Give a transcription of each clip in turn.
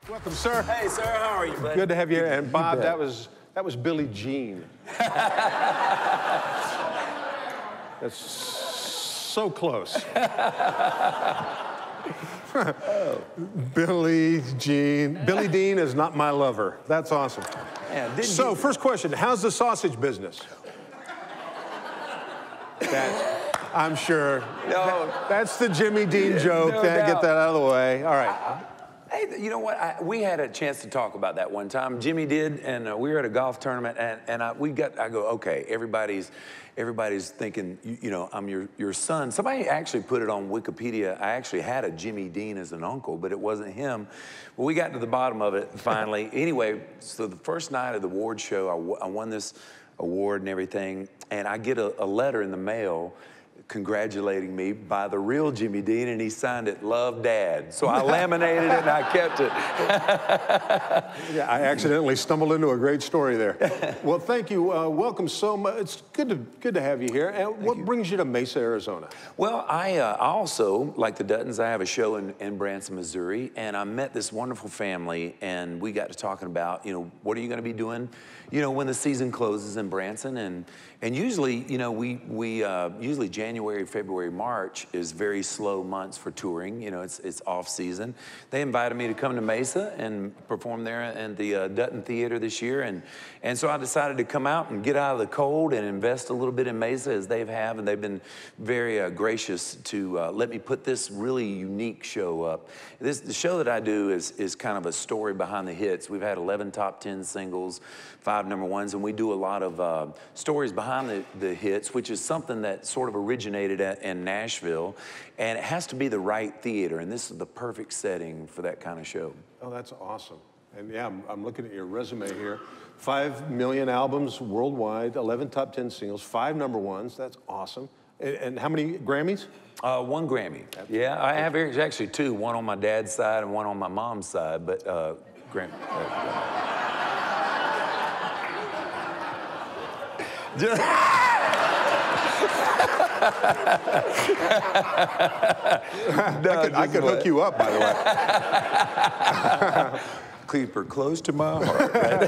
Welcome, sir. Hey, sir, how are you, buddy? Good to have you here. And Bob, that was Billie Jean. That's so close. Billie Jean. Billie Dean is not my lover. That's awesome. Yeah, so, first question, how's the sausage business? I'm sure. No. That's the Jimmy Dean joke. No Get doubt. that out of the way. All right. Hey, you know what? We had a chance to talk about that one time. Jimmy did, and we were at a golf tournament, and I go, okay, everybody's thinking, you know, I'm your son. Somebody actually put it on Wikipedia. I actually had a Jimmy Dean as an uncle, but it wasn't him. Well, we got to the bottom of it finally. Anyway, so the first night of the award show, I won this award and everything, and I get a letter in the mail congratulating me by the real Jimmy Dean, and he signed it, "Love, Dad." So I laminated it and I kept it. Yeah, I accidentally stumbled into a great story there. Well, thank you. Welcome so much. It's good to have you here. And what brings you to Mesa, Arizona? Well, I also, like the Duttons, I have a show in Branson, Missouri, and I met this wonderful family, and we got to talking about, you know, what are you going to be doing, you know, when the season closes in Branson, and usually, you know, we usually January, February, March is very slow months for touring. You know, it's off season. They invited me to come to Mesa and perform there at the Dutton Theater this year, and so I decided to come out and get out of the cold and invest a little bit in Mesa, as they have, and they've been very gracious to let me put this really unique show up. The show that I do is kind of a story behind the hits. We've had 11 top 10 singles, 5 number ones, and we do a lot of stories behind the hits, which is something that sort of originated in Nashville, and it has to be the right theater, and this is the perfect setting for that kind of show. Oh, that's awesome. And yeah, I'm looking at your resume here. 5 million albums worldwide, 11 top 10 singles, 5 number ones. That's awesome. And how many Grammys? 1 Grammy. Yeah, I have actually 2, one on my dad's side and one on my mom's side, but Grammy. I could hook you up, by the way. Keep her close to my heart. Right?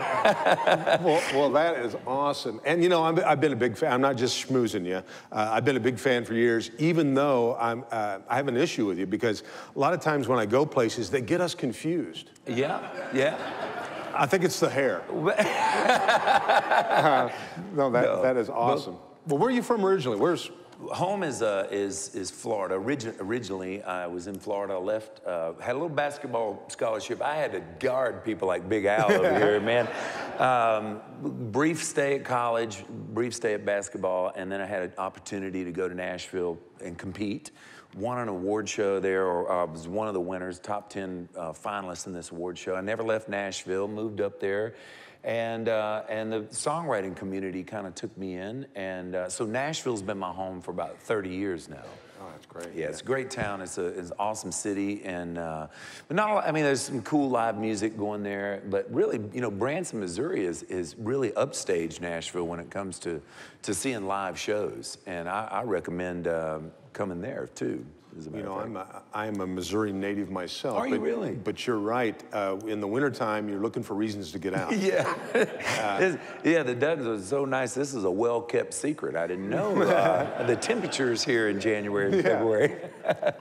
well, that is awesome. And you know, I've been a big fan. I'm not just schmoozing you. I've been a big fan for years, even though I have an issue with you, because a lot of times when I go places, they get us confused. Yeah, yeah. I think it's the hair. No, that is awesome. Well, where are you from originally? Home is Florida. Originally, I was in Florida. I left, had a little basketball scholarship. I had to guard people like Big Al over here, man. Brief stay at college, brief stay at basketball, and then I had an opportunity to go to Nashville and compete. Won an award show there, or I was one of the winners, top 10 finalists in this award show. I never left Nashville, moved up there, and the songwriting community kind of took me in, and so Nashville's been my home for about 30 years now. Oh, that's great. Yeah, it's a great town. It's an awesome city, and but not a lot. I mean, there's some cool live music going there, but really, you know, Branson, Missouri is really upstage Nashville when it comes to seeing live shows, and I recommend coming there too. You know, I'm a Missouri native myself. Are you really? But you're right. In the wintertime, you're looking for reasons to get out. Yeah. Yeah, the Duttons are so nice. This is a well-kept secret. I didn't know the temperatures here in January and February.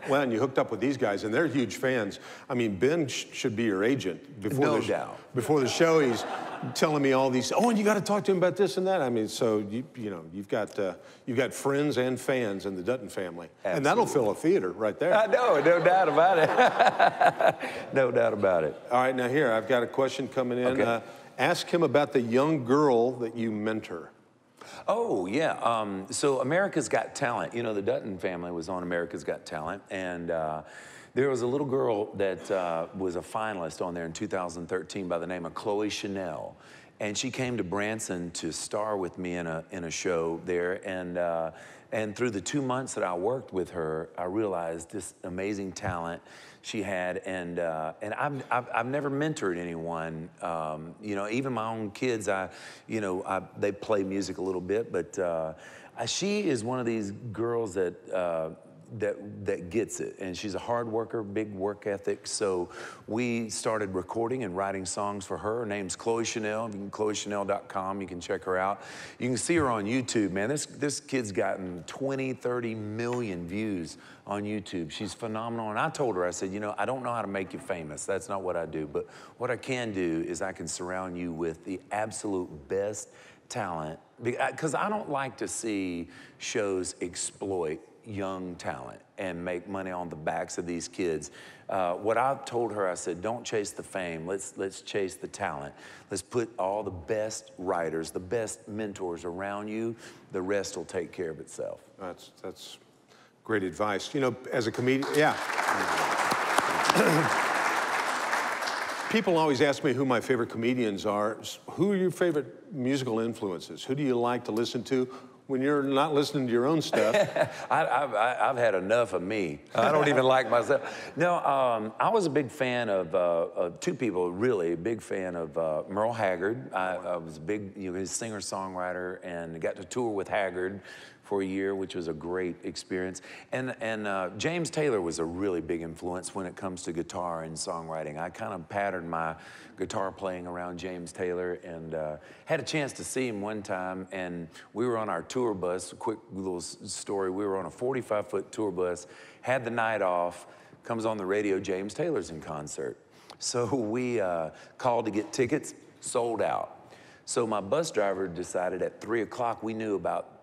Well, and you hooked up with these guys, and they're huge fans. I mean, Ben should be your agent. No doubt. Before the show, he's telling me all these, oh, and you got to talk to him about this and that. I mean, so, you know, you've got friends and fans in the Dutton family. Absolutely. And that'll fill a theater right there. I know, no doubt about it. No doubt about it. All right, now here, I've got a question coming in. Okay. Ask him about the young girl that you mentor. Oh, yeah. So America's Got Talent. You know, the Dutton family was on America's Got Talent, and there was a little girl that was a finalist on there in 2013 by the name of Chloe Chanel. And she came to Branson to star with me in a show there, and through the 2 months that I worked with her, I realized this amazing talent she had, and I've never mentored anyone. You know, even my own kids, they play music a little bit, but she is one of these girls that that gets it, and she's a hard worker, big work ethic. So we started recording and writing songs for her. Her name's Chloe Chanel. You can ChloeChanel.com. You can check her out. You can see her on YouTube, man. This kid's gotten 20, 30 million views on YouTube. She's phenomenal. And I told her, I said, you know, I don't know how to make you famous. That's not what I do. But what I can do is I can surround you with the absolute best talent, because I don't like to see shows exploit young talent and make money on the backs of these kids. What I told her, I said, don't chase the fame, let's chase the talent. Let's put all the best writers, the best mentors around you, the rest will take care of itself. That's great advice. You know, as a comedian, yeah. People always ask me who my favorite comedians are. Who are your favorite musical influences? Who do you like to listen to when you're not listening to your own stuff? I've had enough of me. I don't even like myself. No, I was a big fan of two people, really. A big fan of Merle Haggard. I was a big singer-songwriter, and got to tour with Haggard for a year, which was a great experience. And James Taylor was a really big influence when it comes to guitar and songwriting. I kind of patterned my guitar playing around James Taylor, and had a chance to see him one time, and we were on our tour bus. A quick little story, we were on a 45-foot tour bus, had the night off, comes on the radio, James Taylor's in concert. So we called to get tickets, sold out. So my bus driver decided at 3 o'clock, we knew about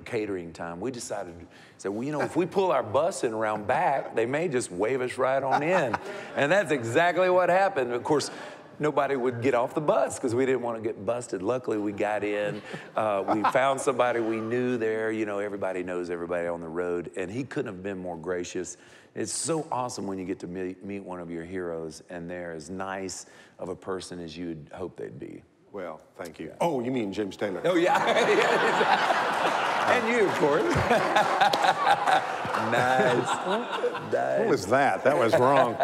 catering time. We decided, said, well, if we pull our bus in around back, they may just wave us right on in. And that's exactly what happened. Of course, nobody would get off the bus because we didn't want to get busted. Luckily, we got in. We found somebody we knew there. You know, everybody knows everybody on the road, and he couldn't have been more gracious. It's so awesome when you get to meet one of your heroes, and they're as nice of a person as you'd hope they'd be. Well, thank you. Oh, you mean James Taylor? Oh, yeah. And you, of course. Nice. What was that? That was wrong.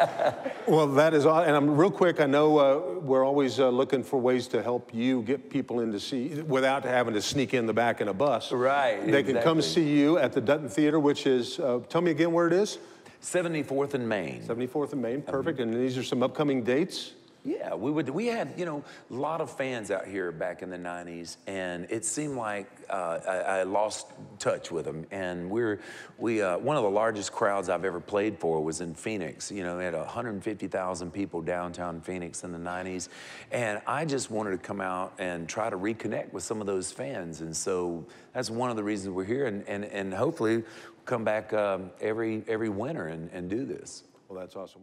Well, that is all. And I'm real quick. I know we're always looking for ways to help you get people in to see without having to sneak in the back in a bus. Right. They can come see you at the Dutton Theater, which is, tell me again where it is? 74th and Main. 74th and Main. Perfect. And these are some upcoming dates. Yeah, we had, a lot of fans out here back in the 90s, and it seemed like I lost touch with them. And one of the largest crowds I've ever played for was in Phoenix. We had 150,000 people downtown Phoenix in the 90s. And I just wanted to come out and try to reconnect with some of those fans. And so that's one of the reasons we're here, and hopefully come back every winter and do this. Well, that's awesome.